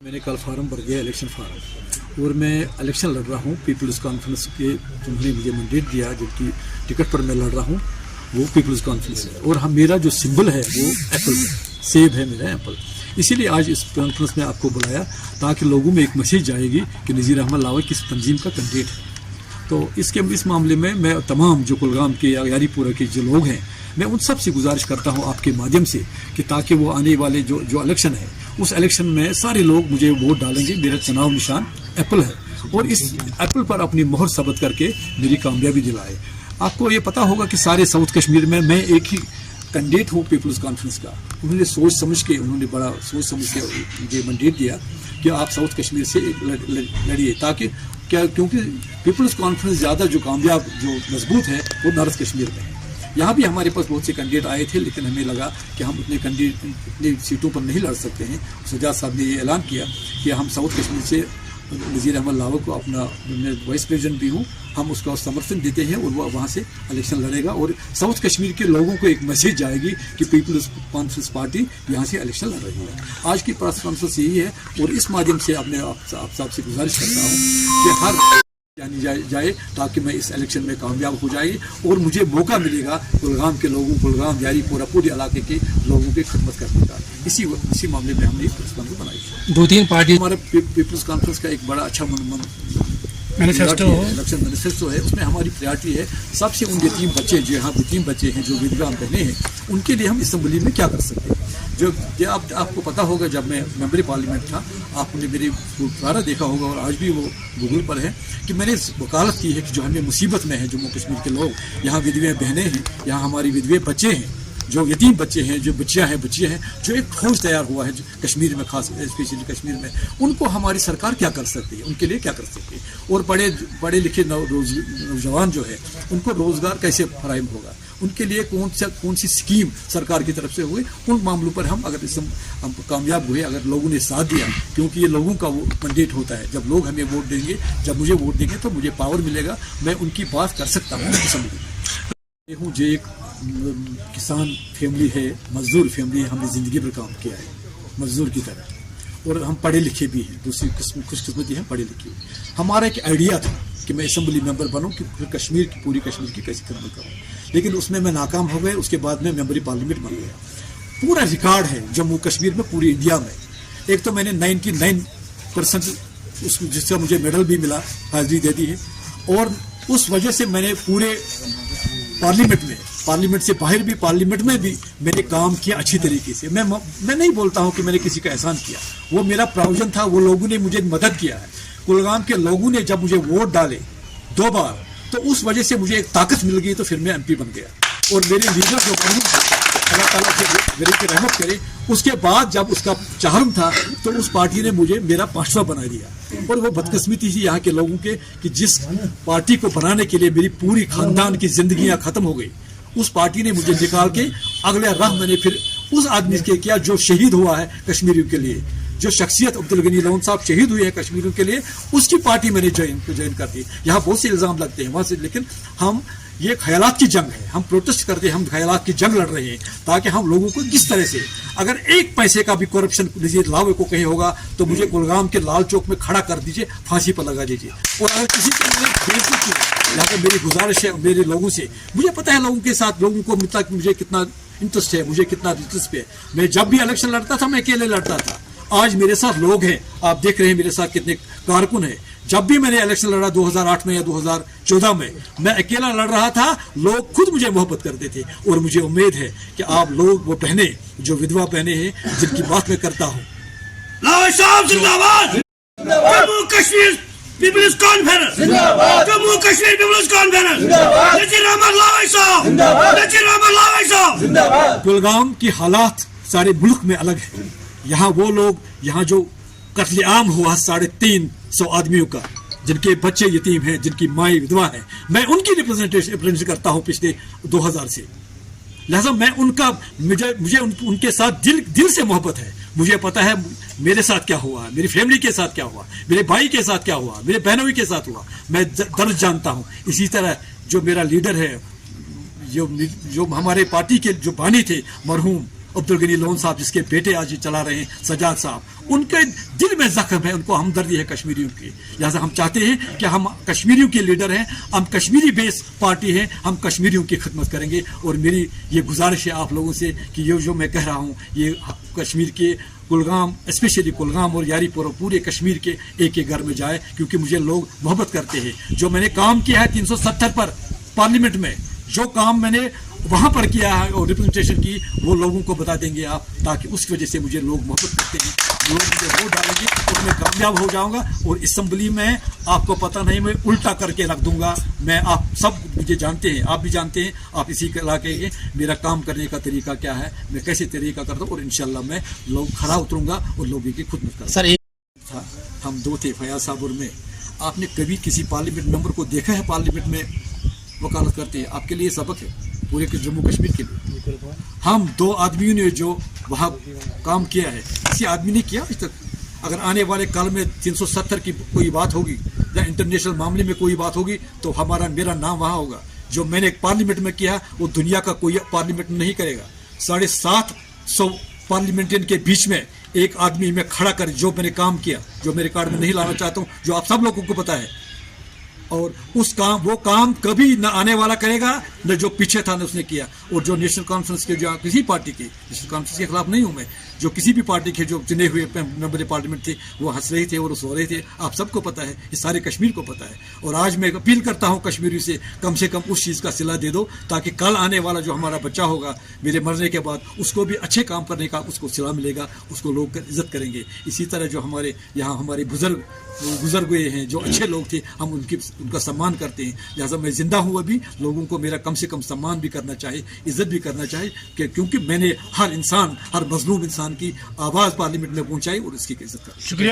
मैंने कल फार्म भर दिया इलेक्शन फार्म और मैं इलेक्शन लड़ रहा हूँ पीपल्स कॉन्फ्रेंस के जिन्होंने मुझे मैंडेट दिया जिनकी टिकट पर मैं लड़ रहा हूँ वो पीपल्स कॉन्फ्रेंस है और मेरा जो सिंबल है वो एप्पल है, सेब है मेरा एप्पल। इसीलिए आज इस कॉन्फ्रेंस में आपको बुलाया ताकि लोगों में एक मैसेज जाएगी कि नज़ीर अहमद लावई किस तंजीम का कैंडिडेट है। तो इस मामले में मैं तमाम जो कुलगाम के या यारीपुरा के जो लोग हैं मैं उन सब से गुजारिश करता हूं आपके माध्यम से कि ताकि वो आने वाले जो इलेक्शन है उस इलेक्शन में सारे लोग मुझे वोट डालेंगे। मेरा चुनाव निशान एप्पल है और इस एप्पल पर अपनी मोहर साबित करके मेरी कामयाबी दिलाए। आपको ये पता होगा कि सारे साउथ कश्मीर में मैं एक ही कैंडिडेट हूँ पीपल्स कॉन्फ्रेंस का। उन्होंने बड़ा सोच समझ के मुझे मैंडेट दिया कि आप साउथ कश्मीर से लड़िए ताकि क्योंकि पीपल्स कॉन्फ्रेंस ज़्यादा जो कामयाब जो मजबूत है वो नॉर्थ कश्मीर में है। यहाँ भी हमारे पास बहुत से कैंडिडेट आए थे लेकिन हमें लगा कि हम इतनी सीटों पर नहीं लड़ सकते हैं। सज्जाद साहब ने ये ऐलान किया कि हम साउथ कश्मीर से नज़ीर अहमद लावई को अपना, मैं वाइस प्रेसिडेंट भी हूँ, हम उसका समर्थन देते हैं और वो वहाँ से इलेक्शन लड़ेगा और साउथ कश्मीर के लोगों को एक मैसेज जाएगी कि पीपल्स कॉन्फ्रेंस पार्टी यहाँ से इलेक्शन लड़ रही है। आज की प्रेस कॉन्फ्रेंस यही है और इस माध्यम से आप सबसे गुजारिश करता हूँ कि हर जानी जाए ताकि मैं इस इलेक्शन में कामयाब हो जाए और मुझे मौका मिलेगा कुलगाम के लोगों, कुलगाम यारीपुरा पूरे इलाके के लोगों की खिदमत करने का। इसी मामले में हमने प्रेस कॉन्फ्रेंस बनाई। 2-3 पार्टी हमारे पीपल्स कॉन्फ्रेंस का एक बड़ा अच्छा मैनिफेस्टो इलेक्शन मैनिफेस्टो है। उसमें हमारी प्रायोरिटी है सबसे उन यतीम बच्चे जो यहाँ यतीम बच्चे हैं जो विधवा बहनें हैं उनके लिए हम असेंबली में क्या कर सकते हैं। जो आपको पता होगा जब मैं मेंबर पार्लियामेंट था आपने मेरे सारा देखा होगा और आज भी वो गूगल पर है कि मैंने वकालत की है कि जो हमें मुसीबत में है जम्मू कश्मीर के लोग, यहाँ विधवे बहनें हैं, यहाँ हमारी विधवे बच्चे हैं, जो यतीम बच्चे हैं, जो बच्चियाँ हैं, जो एक फौज तैयार हुआ है कश्मीर में, खास स्पेशली कश्मीर में, उनको हमारी सरकार क्या कर सकती है, उनके लिए क्या कर सकती है। और पढ़े लिखे नौजवान जो है उनको रोज़गार कैसे फराहम होगा, उनके लिए कौन सी स्कीम सरकार की तरफ से हुई, उन मामलों पर हम कामयाब हुए, अगर लोगों ने साथ दिया, क्योंकि ये लोगों का वो मैंडेट होता है। जब लोग हमें वोट देंगे, जब मुझे वोट देंगे तो मुझे पावर मिलेगा, मैं उनकी बात कर सकता हूँ असेंबली में। जो एक किसान फैमिली है, मजदूर फैमिली है, हमने ज़िंदगी भर काम किया है मजदूर की तरह और हम पढ़े लिखे भी हैं, दूसरी खुशकिस्मती हैं पढ़े लिखे। हमारा एक आइडिया था कि मैं असेंबली मेंबर बनूं कि पूरी कश्मीर की कैसे खिदमत करूं, लेकिन उसमें मैं नाकाम हो गया। उसके बाद में मेंबर पार्लियामेंट बन गया। पूरा रिकॉर्ड है जम्मू कश्मीर में, पूरी इंडिया में। एक तो मैंने 99% जिसका मुझे मेडल भी मिला, हाजिरी दे दी है और उस वजह से मैंने पूरे पार्लियामेंट से बाहर भी, पार्लियामेंट में भी मैंने काम किया अच्छी तरीके से। मैं नहीं बोलता हूं कि मैंने किसी का एहसान किया, वो मेरा प्रोविजन था, वो लोगों ने मुझे मदद किया है। कुलगाम के लोगों ने जब मुझे वोट डाले 2 बार तो उस वजह से मुझे एक ताकत मिल गई, तो फिर मैं एमपी बन गया। और मेरे लीडर जो अल्लाह ताला से गरीब की रहमत करे, उसके बाद जब उसका चाहम था तो उस पार्टी ने मुझे मेरा 5वां बना दिया। और वो बदकिस्मती थी यहाँ के लोगों के कि जिस पार्टी को बनाने के लिए मेरी पूरी खानदान की जिंदगियां खत्म हो गई, उस पार्टी ने मुझे निकाल के अगले राह मैंने फिर उस आदमी के किया जो शहीद हुआ है कश्मीरियों के लिए, जो शख्सियत अब्दुल गनी लोन साहब शहीद हुए हैं कश्मीरियों के लिए, उसकी पार्टी मैंने ज्वाइन कर दी। यहाँ बहुत से इल्जाम लगते हैं वहां से, लेकिन हम ये ख्यालात की जंग है, हम प्रोटेस्ट करते हैं, हम ख्यालात की जंग लड़ रहे हैं ताकि हम लोगों को किस तरह से, अगर एक पैसे का भी करप्शन नज़ीर लावई को कहीं होगा तो मुझे कुलगाम के लाल चौक में खड़ा कर दीजिए, फांसी पर लगा दीजिए। और अगर किसी को यहाँ पर मेरी गुजारिश है मेरे लोगों से, मुझे पता है लोगों के साथ लोगों को मिलता कि मुझे कितना इंटरेस्ट है, मुझे कितना दिलचस्प है। मैं जब भी इलेक्शन लड़ता था मैं अकेले लड़ता था, आज मेरे साथ लोग हैं, आप देख रहे हैं मेरे साथ कितने कारकुन हैं। जब भी मैंने इलेक्शन लड़ा 2008 में या 2014 में, मैं अकेला लड़ रहा था, लोग खुद मुझे मोहब्बत करते थे। और मुझे उम्मीद है कि आप लोग, वो बहनें जो विधवा बहनें हैं जिनकी बात मैं करता हूँ, लावई साहब जिंदाबाद, जम्मू कश्मीर पीपल्स कॉन्फ्रेंस जिंदाबाद, जम्मू कश्मीर पीपल्स कॉन्फ्रेंस जिंदाबाद, नज़ीर अहमद लावई साहब जिंदाबाद, नज़ीर अहमद लावई साहब जिंदाबाद। कुलगाम की हालात सारे मुल्क में अलग है। यहाँ वो लोग, यहाँ जो कत्लेआम हुआ 350 आदमियों का, जिनके बच्चे यतीम हैं, जिनकी माएँ विधवा हैं, मैं उनकी रिप्रेजेंट करता हूँ पिछले 2000 से। लिहाजा मैं मुझे उनके साथ दिल से मोहब्बत है। मुझे पता है मेरे साथ क्या हुआ, मेरी फैमिली के साथ क्या हुआ, मेरे भाई के साथ क्या हुआ, मेरे बहनों के साथ हुआ, मैं दर्द जानता हूँ। इसी तरह जो मेरा लीडर है, जो हमारे पार्टी के जो बानी थे मरहूम अब्दुल गनी लोन साहब जिसके बेटे आज ये चला रहे हैं, सजाद साहब, उनके दिल में जख्म है, उनको हमदर्दी है कश्मीरियों की। लिहाजा हम चाहते हैं कि हम कश्मीरियों के लीडर हैं, हम कश्मीरी बेस पार्टी हैं, हम कश्मीरियों की खिदमत करेंगे। और मेरी ये गुजारिश है आप लोगों से कि ये जो मैं कह रहा हूँ ये कश्मीर के कुलगाम, स्पेशली कुलगाम और यारीपुर और पूरे कश्मीर के एक एक घर में जाए, क्योंकि मुझे लोग मोहब्बत करते हैं। जो मैंने काम किया है 370 पर पार्लियामेंट में, जो काम मैंने वहां पर किया है और रिप्रेजेंटेशन की, वो लोगों को बता देंगे आप, ताकि उस वजह से मुझे लोग मोहब्बत करते हैं, लोग मुझे वोट डालेंगे और मैं कामयाब हो जाऊंगा। और असेंबली में आपको पता नहीं, मैं उल्टा करके रख दूंगा। मैं, आप सब मुझे जानते हैं, आप भी जानते हैं, आप इसी इलाके के, मेरा काम करने का तरीका क्या है, मैं कैसे तरीका करता हूँ, और इंशाल्लाह मैं लोग खड़ा उतरूंगा और लोगों की खुदमत करूंगा। सर था, हम दो थे फयाज साहब और मैं। आपने कभी किसी पार्लियामेंट मेंबर को देखा है पार्लियामेंट में वकालत करते हैं? आपके लिए सबक है, पूरे जम्मू कश्मीर के लिए। हम दो आदमियों ने जो वहाँ काम किया है, किसी आदमी ने किया आज तक। अगर आने वाले काल में 370 की कोई बात होगी या इंटरनेशनल मामले में कोई बात होगी, तो हमारा मेरा नाम वहाँ होगा। जो मैंने पार्लियामेंट में किया वो दुनिया का कोई पार्लियामेंट नहीं करेगा। 750 पार्लियामेंटियन के बीच में एक आदमी में खड़ा कर जो मैंने काम किया, जो मेरे कार्ड में नहीं लाना चाहता हूँ, जो आप सब लोगों को पता है। और उस काम, वो काम कभी न आने वाला करेगा, न जो पीछे था न उसने किया। और जो नेशनल कॉन्फ्रेंस के, जो किसी पार्टी के, नेशनल कॉन्फ्रेंस के खिलाफ नहीं हूं मैं, जो किसी भी पार्टी के जो चुने हुए मेंबर पार्लियामेंट थे, वो हंस रहे थे और सो रहे थे। आप सबको पता है, इस सारे कश्मीर को पता है। और आज मैं अपील करता हूं कश्मीरियों से कम उस चीज़ का सिला दे दो, ताकि कल आने वाला जो हमारा बच्चा होगा मेरे मरने के बाद, उसको भी अच्छे काम करने का उसको सिला मिलेगा, उसको लोग इज्जत करेंगे। इसी तरह जो हमारे यहाँ हमारे बुजुर्ग गुजर गए हैं, जो अच्छे लोग थे, हम उनका सम्मान करते हैं। लिहाजा मैं जिंदा हूँ अभी, लोगों को मेरा कम से कम सम्मान भी करना चाहिए, इज्जत भी करना चाहिए, क्योंकि मैंने हर इंसान, हर मजलूम इंसान की आवाज़ पार्लियामेंट में पहुंचाई और उसकी इज्जत कर। शुक्रिया।